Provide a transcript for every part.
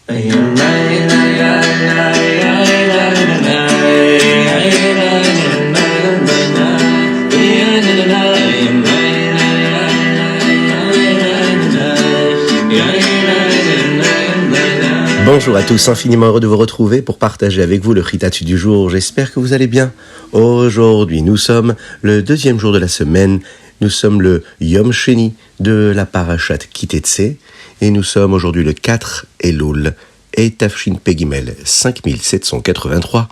Bonjour à tous, infiniment heureux de vous retrouver pour partager avec vous le Chitat du jour. J'espère que vous allez bien. Aujourd'hui, nous sommes le deuxième jour de la semaine. Nous sommes le Yom Sheni de la Parashat Kitetse et nous sommes aujourd'hui le 4 Elul et Tafshin Pegimel 5783,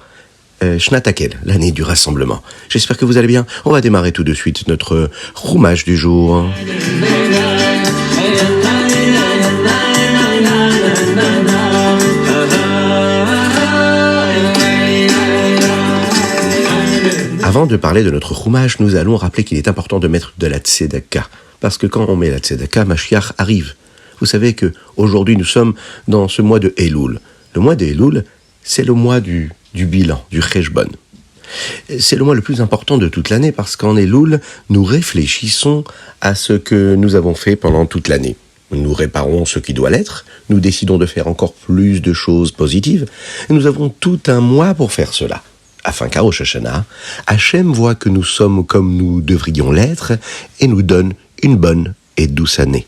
Shnat Hakel, l'année du rassemblement. J'espère que vous allez bien. On va démarrer tout de suite notre Chumash du jour. Avant de parler de notre Chumash, nous allons rappeler qu'il est important de mettre de la tzedaka. Parce que quand on met la tzedaka, Mashiach arrive. Vous savez que aujourd'hui nous sommes dans ce mois de Elul. Le mois de Elul, c'est le mois du bilan, du Cheshbon. C'est le mois le plus important de toute l'année parce qu'en Elul, nous réfléchissons à ce que nous avons fait pendant toute l'année. Nous réparons ce qui doit l'être, nous décidons de faire encore plus de choses positives, et nous avons tout un mois pour faire cela. Afin qu'à Rosh Hashanah, Hachem voit que nous sommes comme nous devrions l'être et nous donne une bonne et douce année.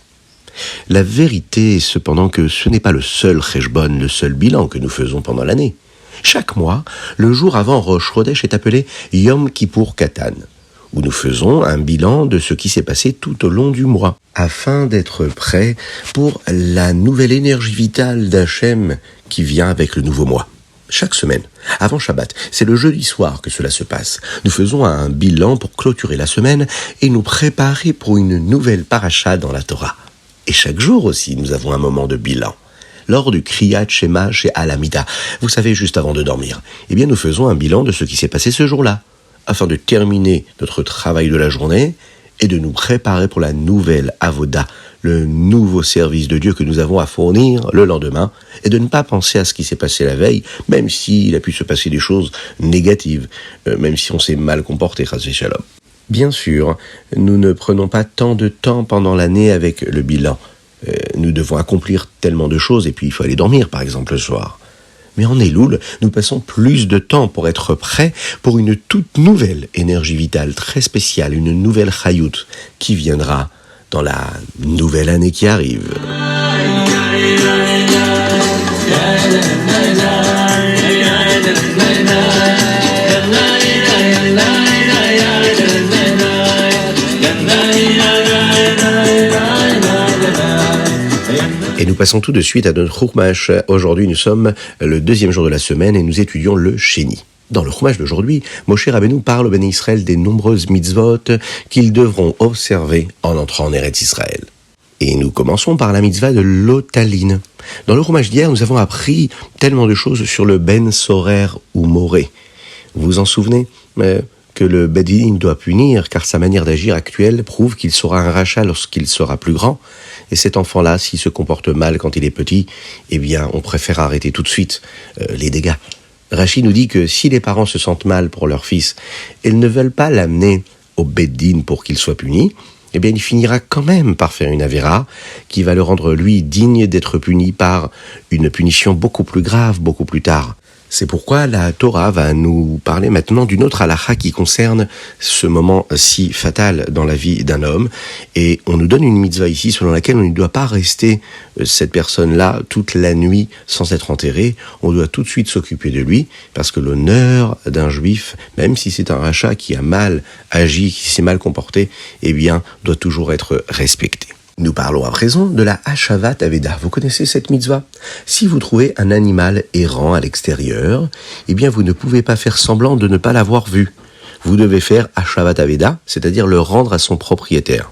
La vérité est cependant que ce n'est pas le seul Cheshbon, le seul bilan que nous faisons pendant l'année. Chaque mois, le jour avant Rosh Chodesh est appelé Yom Kippur Katan, où nous faisons un bilan de ce qui s'est passé tout au long du mois, afin d'être prêts pour la nouvelle énergie vitale d'Hachem qui vient avec le nouveau mois. Chaque semaine, avant Shabbat, c'est le jeudi soir que cela se passe. Nous faisons un bilan pour clôturer la semaine et nous préparer pour une nouvelle paracha dans la Torah. Et chaque jour aussi, nous avons un moment de bilan. Lors du Kriyat Shema chez Alamida, vous savez, juste avant de dormir, eh bien nous faisons un bilan de ce qui s'est passé ce jour-là, afin de terminer notre travail de la journée et de nous préparer pour la nouvelle Avoda, le nouveau service de Dieu que nous avons à fournir le lendemain, et de ne pas penser à ce qui s'est passé la veille, même s'il a pu se passer des choses négatives, même si on s'est mal comporté, Chas v'Shalom. Bien sûr, nous ne prenons pas tant de temps pendant l'année avec le bilan. Nous devons accomplir tellement de choses, et puis il faut aller dormir, par exemple, le soir. Mais en Elul, nous passons plus de temps pour être prêts pour une toute nouvelle énergie vitale très spéciale, une nouvelle Chayut qui viendra dans la nouvelle année qui arrive. Et nous passons tout de suite à notre Chumash. Aujourd'hui, nous sommes le deuxième jour de la semaine et nous étudions le Sheni. Dans le Chumash d'aujourd'hui, Moshe Rabbeinu parle au Béné Israël des nombreuses mitzvot qu'ils devront observer en entrant en Eretz Israël. Et nous commençons par la mitzvah de l'otaline. Dans le Chumash d'hier, nous avons appris tellement de choses sur le ben sorer ou moré. Vous vous en souvenez que le Bedin doit punir car sa manière d'agir actuelle prouve qu'il sera un rachat lorsqu'il sera plus grand. Et cet enfant-là, s'il se comporte mal quand il est petit, eh bien, on préfère arrêter tout de suite les dégâts. Rashi nous dit que si les parents se sentent mal pour leur fils, ils ne veulent pas l'amener au Bedin pour qu'il soit puni, eh bien, il finira quand même par faire une avéra qui va le rendre, lui, digne d'être puni par une punition beaucoup plus grave, beaucoup plus tard. C'est pourquoi la Torah va nous parler maintenant d'une autre halakha qui concerne ce moment si fatal dans la vie d'un homme. Et on nous donne une mitzvah ici selon laquelle on ne doit pas rester cette personne-là toute la nuit sans être enterré. On doit tout de suite s'occuper de lui parce que l'honneur d'un juif, même si c'est un rachat qui a mal agi, qui s'est mal comporté, eh bien, doit toujours être respecté. Nous parlons à présent de la Hashavat Aveda. Vous connaissez cette mitzvah ? Si vous trouvez un animal errant à l'extérieur, eh bien vous ne pouvez pas faire semblant de ne pas l'avoir vu. Vous devez faire Hashavat Aveda, c'est-à-dire le rendre à son propriétaire.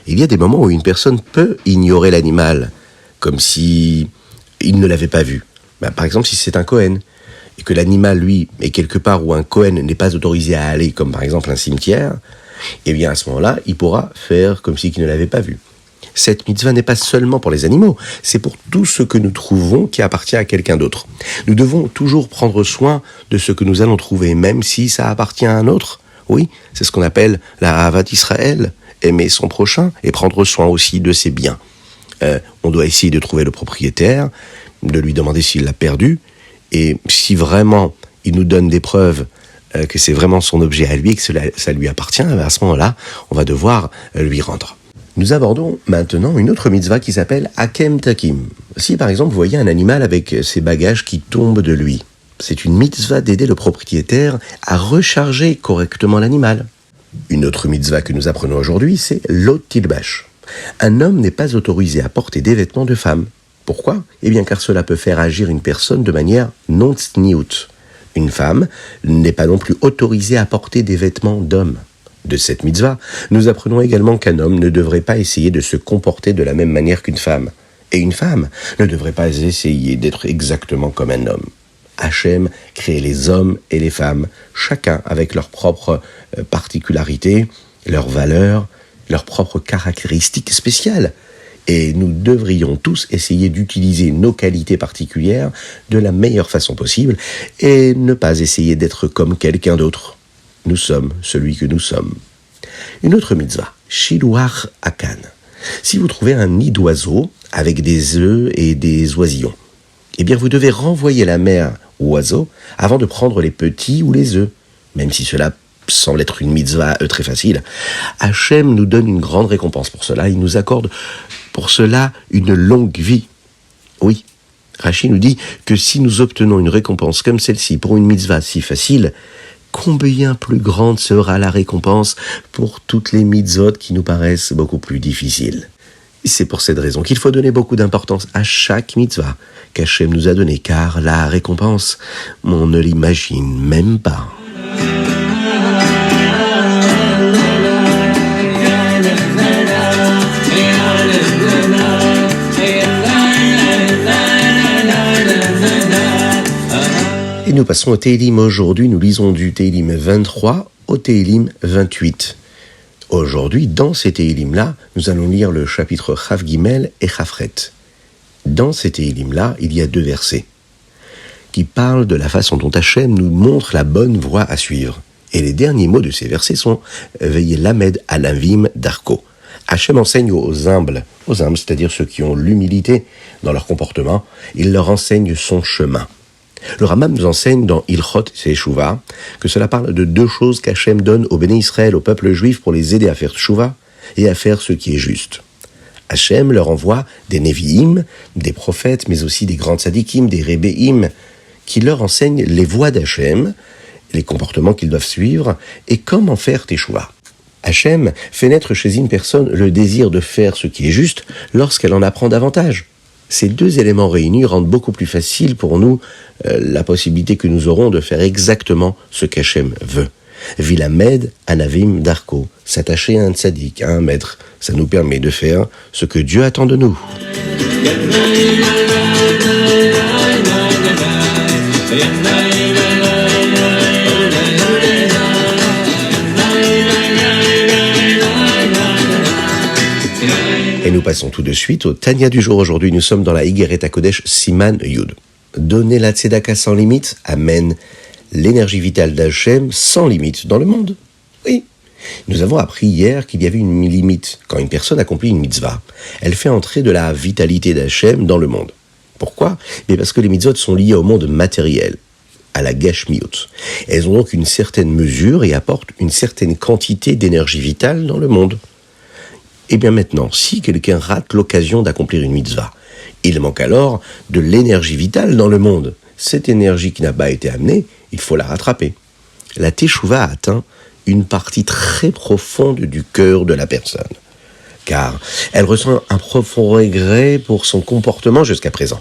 Il y a des moments où une personne peut ignorer l'animal, comme si il ne l'avait pas vu. Par exemple, si c'est un Kohen, et que l'animal, lui, est quelque part où un Kohen n'est pas autorisé à aller, comme par exemple un cimetière, eh bien à ce moment-là, il pourra faire comme s'il ne l'avait pas vu. Cette mitzvah n'est pas seulement pour les animaux, c'est pour tout ce que nous trouvons qui appartient à quelqu'un d'autre. Nous devons toujours prendre soin de ce que nous allons trouver, même si ça appartient à un autre. Oui, c'est ce qu'on appelle la Ahavat Israël, aimer son prochain et prendre soin aussi de ses biens. On doit essayer de trouver le propriétaire, de lui demander s'il l'a perdu, et si vraiment il nous donne des preuves que c'est vraiment son objet à lui et que ça lui appartient, à ce moment-là, on va devoir lui rendre. Nous abordons maintenant une autre mitzvah qui s'appelle Hakem Takim. Si par exemple vous voyez un animal avec ses bagages qui tombent de lui, c'est une mitzvah d'aider le propriétaire à recharger correctement l'animal. Une autre mitzvah que nous apprenons aujourd'hui, c'est Lot Tilbash. Un homme n'est pas autorisé à porter des vêtements de femme. Pourquoi ? Eh bien car cela peut faire agir une personne de manière non tsniout. Une femme n'est pas non plus autorisée à porter des vêtements d'homme. De cette mitzvah, nous apprenons également qu'un homme ne devrait pas essayer de se comporter de la même manière qu'une femme. Et une femme ne devrait pas essayer d'être exactement comme un homme. Hachem crée les hommes et les femmes, chacun avec leurs propres particularités, leurs valeurs, leurs propres caractéristiques spéciales. Et nous devrions tous essayer d'utiliser nos qualités particulières de la meilleure façon possible et ne pas essayer d'être comme quelqu'un d'autre. Nous sommes celui que nous sommes. Une autre mitzvah, Shiluach Akan. Si vous trouvez un nid d'oiseau avec des œufs et des oisillons, eh bien vous devez renvoyer la mère ou oiseau avant de prendre les petits ou les œufs, même si cela semble être une mitzvah très facile. Hachem nous donne une grande récompense pour cela, il nous accorde pour cela une longue vie. Oui, Rashi nous dit que si nous obtenons une récompense comme celle-ci pour une mitzvah si facile, combien plus grande sera la récompense pour toutes les mitzvot qui nous paraissent beaucoup plus difficiles. C'est pour cette raison qu'il faut donner beaucoup d'importance à chaque mitzvah qu'Hachem nous a donnée, car la récompense, on ne l'imagine même pas. Et nous passons au Télim aujourd'hui, nous lisons du Télim 23 au Télim 28. Aujourd'hui, dans ces Télim-là, nous allons lire le chapitre Chav Gimel et Chafret. Dans ces Télim-là, il y a 2 versets qui parlent de la façon dont Hachem nous montre la bonne voie à suivre. Et les derniers mots de ces versets sont « Veillez lamed alavim darko ». Hachem enseigne aux humbles, c'est-à-dire ceux qui ont l'humilité dans leur comportement, il leur enseigne son chemin. Le Rambam nous enseigne dans Ilchot Teshuva que cela parle de 2 choses qu'Hachem donne au Béné Israël, au peuple juif, pour les aider à faire Teshuva et à faire ce qui est juste. Hachem leur envoie des Nevi'im, des prophètes, mais aussi des grands tzadikim, des Rebbeim, qui leur enseignent les voies d'Hachem, les comportements qu'ils doivent suivre et comment faire Teshuva. Hachem fait naître chez une personne le désir de faire ce qui est juste lorsqu'elle en apprend davantage. Ces 2 éléments réunis rendent beaucoup plus facile pour nous la possibilité que nous aurons de faire exactement ce qu'Hachem veut. Vilamed anavim darko, s'attacher à un tzaddik, à un maître, ça nous permet de faire ce que Dieu attend de nous. Et nous passons tout de suite au Tanya du jour. Aujourd'hui, nous sommes dans la Higeret HaKodesh Siman Yud. Donner la tzedaka sans limite amène l'énergie vitale d'Hachem sans limite dans le monde. Oui. Nous avons appris hier qu'il y avait une limite. Quand une personne accomplit une mitzvah, elle fait entrer de la vitalité d'Hachem dans le monde. Pourquoi ? Mais parce que les mitzvot sont liées au monde matériel, à la gashmiut. Elles ont donc une certaine mesure et apportent une certaine quantité d'énergie vitale dans le monde. Et bien maintenant, si quelqu'un rate l'occasion d'accomplir une mitzvah, il manque alors de l'énergie vitale dans le monde. Cette énergie qui n'a pas été amenée, il faut la rattraper. La teshuva atteint une partie très profonde du cœur de la personne, car elle ressent un profond regret pour son comportement jusqu'à présent.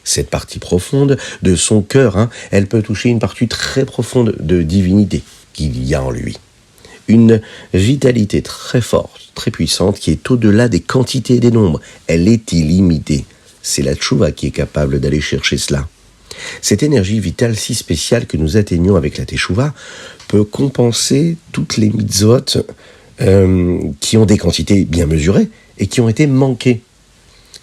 Cette partie profonde de son cœur, elle peut toucher une partie très profonde de divinité qu'il y a en lui. Une vitalité très forte, très puissante, qui est au-delà des quantités et des nombres. Elle est illimitée. C'est la tchouva qui est capable d'aller chercher cela. Cette énergie vitale si spéciale que nous atteignons avec la teshuva peut compenser toutes les mitzvot qui ont des quantités bien mesurées et qui ont été manquées.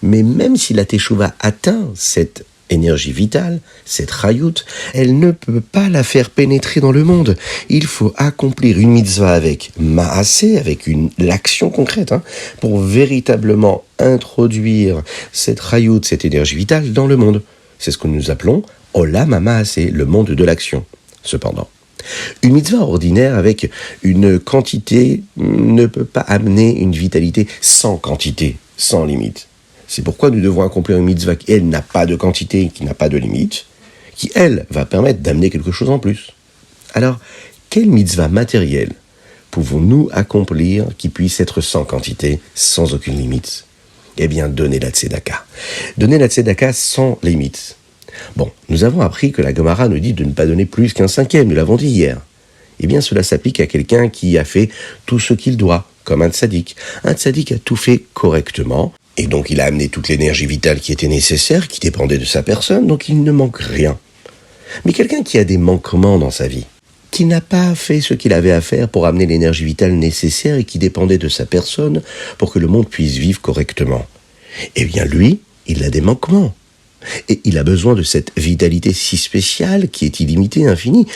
Mais même si la teshuva atteint cette énergie vitale, cette chayout, elle ne peut pas la faire pénétrer dans le monde. Il faut accomplir une mitzvah avec maasé, avec l'action concrète, pour véritablement introduire cette chayout, cette énergie vitale dans le monde. C'est ce que nous appelons olam hamaasé, le monde de l'action. Cependant, une mitzvah ordinaire avec une quantité ne peut pas amener une vitalité sans quantité, sans limite. C'est pourquoi nous devons accomplir une mitzvah qui, elle, n'a pas de quantité, qui n'a pas de limite, qui, elle, va permettre d'amener quelque chose en plus. Alors, quelle mitzvah matérielle pouvons-nous accomplir qui puisse être sans quantité, sans aucune limite ? Eh bien, donner la tzedaka. Donner la tzedaka sans limite. Bon, nous avons appris que la Gemara nous dit de ne pas donner plus qu'un cinquième, nous l'avons dit hier. Eh bien, cela s'applique à quelqu'un qui a fait tout ce qu'il doit, comme un tzaddik. Un tzaddik a tout fait correctement, et donc il a amené toute l'énergie vitale qui était nécessaire, qui dépendait de sa personne, donc il ne manque rien. Mais quelqu'un qui a des manquements dans sa vie, qui n'a pas fait ce qu'il avait à faire pour amener l'énergie vitale nécessaire et qui dépendait de sa personne pour que le monde puisse vivre correctement, eh bien lui, il a des manquements. Et il a besoin de cette vitalité si spéciale, qui est illimitée, infinie,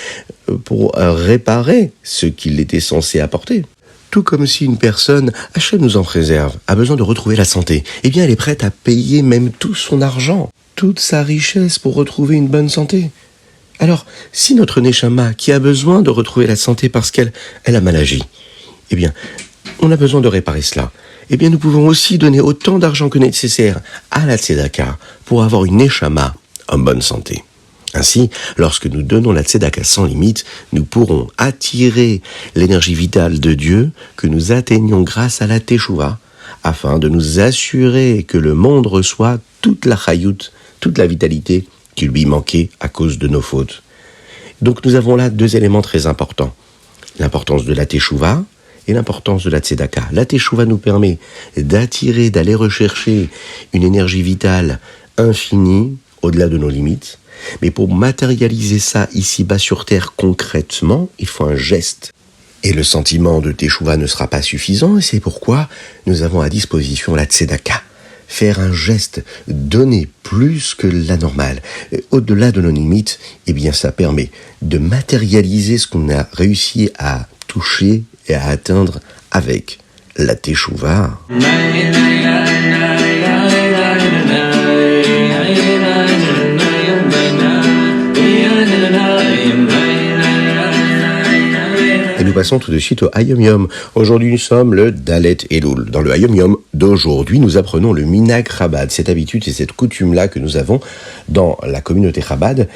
pour réparer ce qu'il était censé apporter. Tout comme si une personne, Hachem nous en préserve, a besoin de retrouver la santé, eh bien elle est prête à payer même tout son argent, toute sa richesse pour retrouver une bonne santé. Alors, si notre Neshama, qui a besoin de retrouver la santé parce qu'elle a mal agi, eh bien, on a besoin de réparer cela. Eh bien, nous pouvons aussi donner autant d'argent que nécessaire à la tzedaka pour avoir une Neshama en bonne santé. Ainsi, lorsque nous donnons la tzedaka sans limite, nous pourrons attirer l'énergie vitale de Dieu que nous atteignons grâce à la teshuva, afin de nous assurer que le monde reçoit toute la chayout, toute la vitalité qui lui manquait à cause de nos fautes. Donc nous avons là deux éléments très importants. L'importance de la teshuva et l'importance de la tzedaka. La teshuva nous permet d'attirer, d'aller rechercher une énergie vitale infinie, au-delà de nos limites. Mais pour matérialiser ça ici-bas sur terre concrètement, il faut un geste. Et le sentiment de teshuva ne sera pas suffisant, et c'est pourquoi nous avons à disposition la tzedaka. Faire un geste, donner plus que la normale, au-delà de nos limites, eh bien ça permet de matérialiser ce qu'on a réussi à toucher et à atteindre avec la teshuva. Et nous passons tout de suite au Hayom Yom. Aujourd'hui, nous sommes le Dalet Elul. Dans le Hayom Yom d'aujourd'hui, nous apprenons le Minhag Chabad, cette habitude et cette coutume-là que nous avons dans la communauté Chabad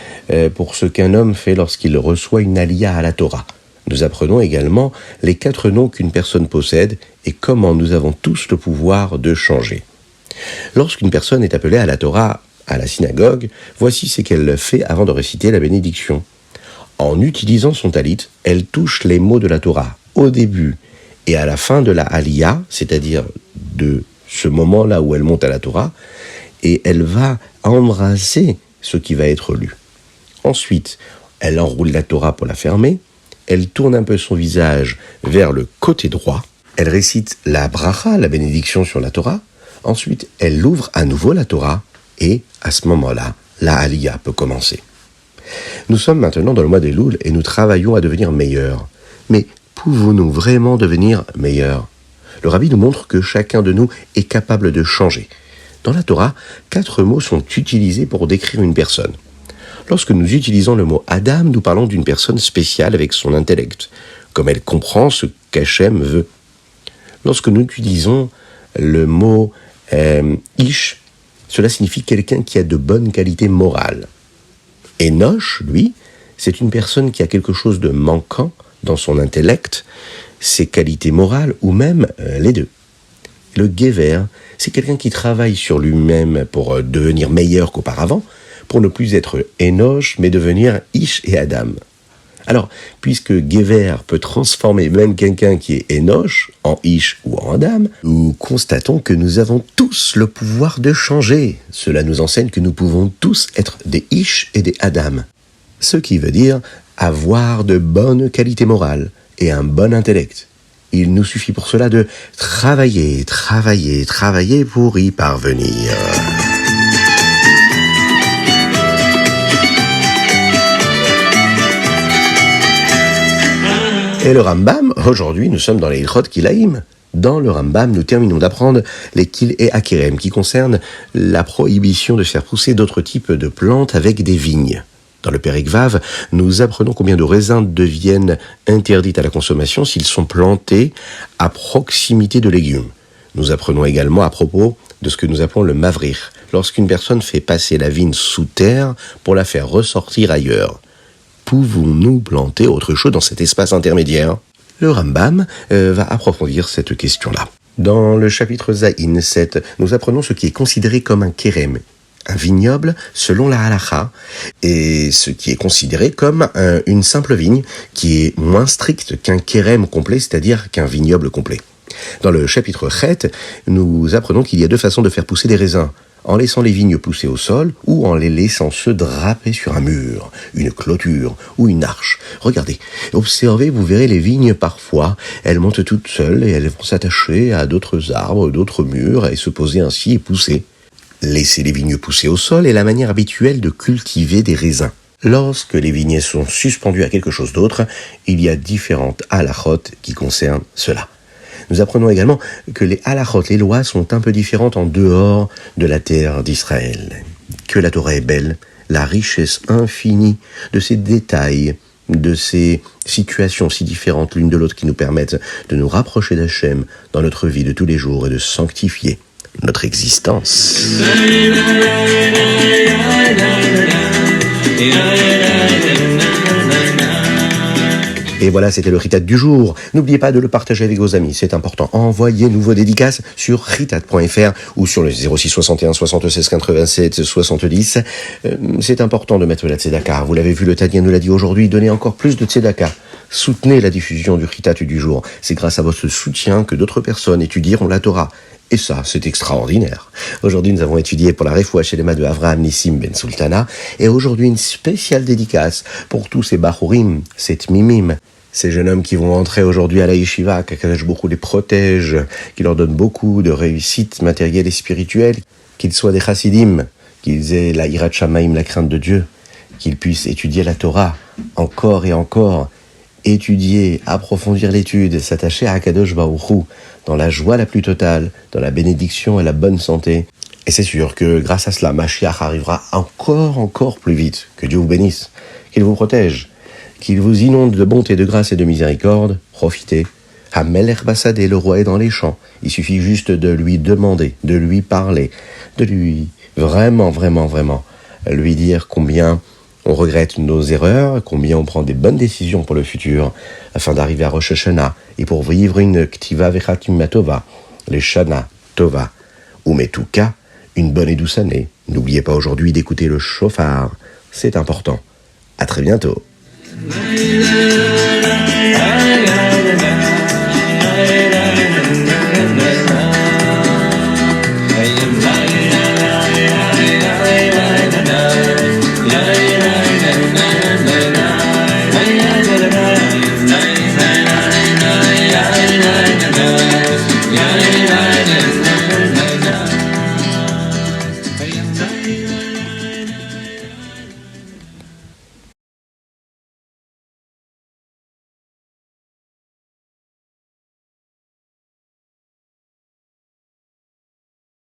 pour ce qu'un homme fait lorsqu'il reçoit une aliyah à la Torah. Nous apprenons également les 4 noms qu'une personne possède et comment nous avons tous le pouvoir de changer. Lorsqu'une personne est appelée à la Torah, à la synagogue, voici ce qu'elle fait avant de réciter la bénédiction. En utilisant son talit, elle touche les mots de la Torah au début et à la fin de la aliyah, c'est-à-dire de ce moment-là où elle monte à la Torah, et elle va embrasser ce qui va être lu. Ensuite, elle enroule la Torah pour la fermer, elle tourne un peu son visage vers le côté droit, elle récite la bracha, la bénédiction sur la Torah, ensuite elle ouvre à nouveau la Torah, et à ce moment-là, la aliyah peut commencer. Nous sommes maintenant dans le mois d'Elul et nous travaillons à devenir meilleurs. Mais pouvons-nous vraiment devenir meilleurs ? Le Rabbi nous montre que chacun de nous est capable de changer. Dans la Torah, 4 mots sont utilisés pour décrire une personne. Lorsque nous utilisons le mot Adam, nous parlons d'une personne spéciale avec son intellect, comme elle comprend ce qu'Hachem veut. Lorsque nous utilisons le mot Ish, cela signifie quelqu'un qui a de bonnes qualités morales. Enoch, lui, c'est une personne qui a quelque chose de manquant dans son intellect, ses qualités morales ou même les deux. Le Gever, c'est quelqu'un qui travaille sur lui-même pour devenir meilleur qu'auparavant, pour ne plus être Enoch, mais devenir Ish et Adam. Alors, puisque Gever peut transformer même quelqu'un qui est Enoch en Ish ou en Adam, nous constatons que nous avons tous le pouvoir de changer. Cela nous enseigne que nous pouvons tous être des Ish et des Adam. Ce qui veut dire avoir de bonnes qualités morales et un bon intellect. Il nous suffit pour cela de travailler pour y parvenir. Et le Rambam, aujourd'hui nous sommes dans les Ilchot Kilaim. Dans le Rambam, nous terminons d'apprendre les Kil et Akerem qui concernent la prohibition de faire pousser d'autres types de plantes avec des vignes. Dans le Perek Vav, nous apprenons combien de raisins deviennent interdits à la consommation s'ils sont plantés à proximité de légumes. Nous apprenons également à propos de ce que nous appelons le mavrir, lorsqu'une personne fait passer la vigne sous terre pour la faire ressortir ailleurs. Pouvons-nous planter autre chose dans cet espace intermédiaire ? Le Rambam va approfondir cette question-là. Dans le chapitre Zaïn 7, nous apprenons ce qui est considéré comme un kérem, un vignoble selon la halakha, et ce qui est considéré comme une simple vigne qui est moins stricte qu'un kérem complet, c'est-à-dire qu'un vignoble complet. Dans le chapitre Chet, nous apprenons qu'il y a deux façons de faire pousser des raisins, en laissant les vignes pousser au sol ou en les laissant se draper sur un mur, une clôture ou une arche. Regardez, observez, vous verrez les vignes parfois, elles montent toutes seules et elles vont s'attacher à d'autres arbres, d'autres murs et se poser ainsi et pousser. Laisser les vignes pousser au sol est la manière habituelle de cultiver des raisins. Lorsque les vignets sont suspendus à quelque chose d'autre, il y a différentes halachot qui concernent cela. Nous apprenons également que les halachot, les lois, sont un peu différentes en dehors de la terre d'Israël. Que la Torah est belle, la richesse infinie de ces détails, de ces situations si différentes l'une de l'autre qui nous permettent de nous rapprocher d'Hachem dans notre vie de tous les jours et de sanctifier notre existence. Et voilà, c'était le Ritat du jour. N'oubliez pas de le partager avec vos amis, c'est important. Envoyez-nous vos dédicaces sur ritat.fr ou sur le 06 61 76 87 70. C'est important de mettre la tzedaka. Vous l'avez vu, le Tanya nous l'a dit aujourd'hui, donnez encore plus de tzedaka. Soutenez la diffusion du Ritat du jour. C'est grâce à votre soutien que d'autres personnes étudieront la Torah. Et ça, c'est extraordinaire. Aujourd'hui, nous avons étudié pour la Refoua Shelema de Avraham Nissim Ben Sultana, et aujourd'hui, une spéciale dédicace pour tous ces Bachurim, ces Tmimim, ces jeunes hommes qui vont entrer aujourd'hui à la Yeshiva, qu'Akadosh Baruch Hu les protège, qui leur donne beaucoup de réussite matérielle et spirituelle, qu'ils soient des Chassidim, qu'ils aient la Hirat Shamaim, la crainte de Dieu, qu'ils puissent étudier la Torah encore et encore, étudier, approfondir l'étude, s'attacher à Akadosh Baruch Hu dans la joie la plus totale, dans la bénédiction et la bonne santé. Et c'est sûr que grâce à cela, Mashiach arrivera encore plus vite. Que Dieu vous bénisse, qu'il vous protège, qu'il vous inonde de bonté, de grâce et de miséricorde. Profitez. Hamelech Bassadé, le roi est dans les champs. Il suffit juste de lui demander, de lui parler, de lui vraiment lui dire combien on regrette nos erreurs, combien on prend des bonnes décisions pour le futur, afin d'arriver à Rosh Hashanah, et pour vivre une Ktiva Vechatim Tova, les Shana Tova, ou Metuka, une bonne et douce année. N'oubliez pas aujourd'hui d'écouter le shofar, c'est important. À très bientôt.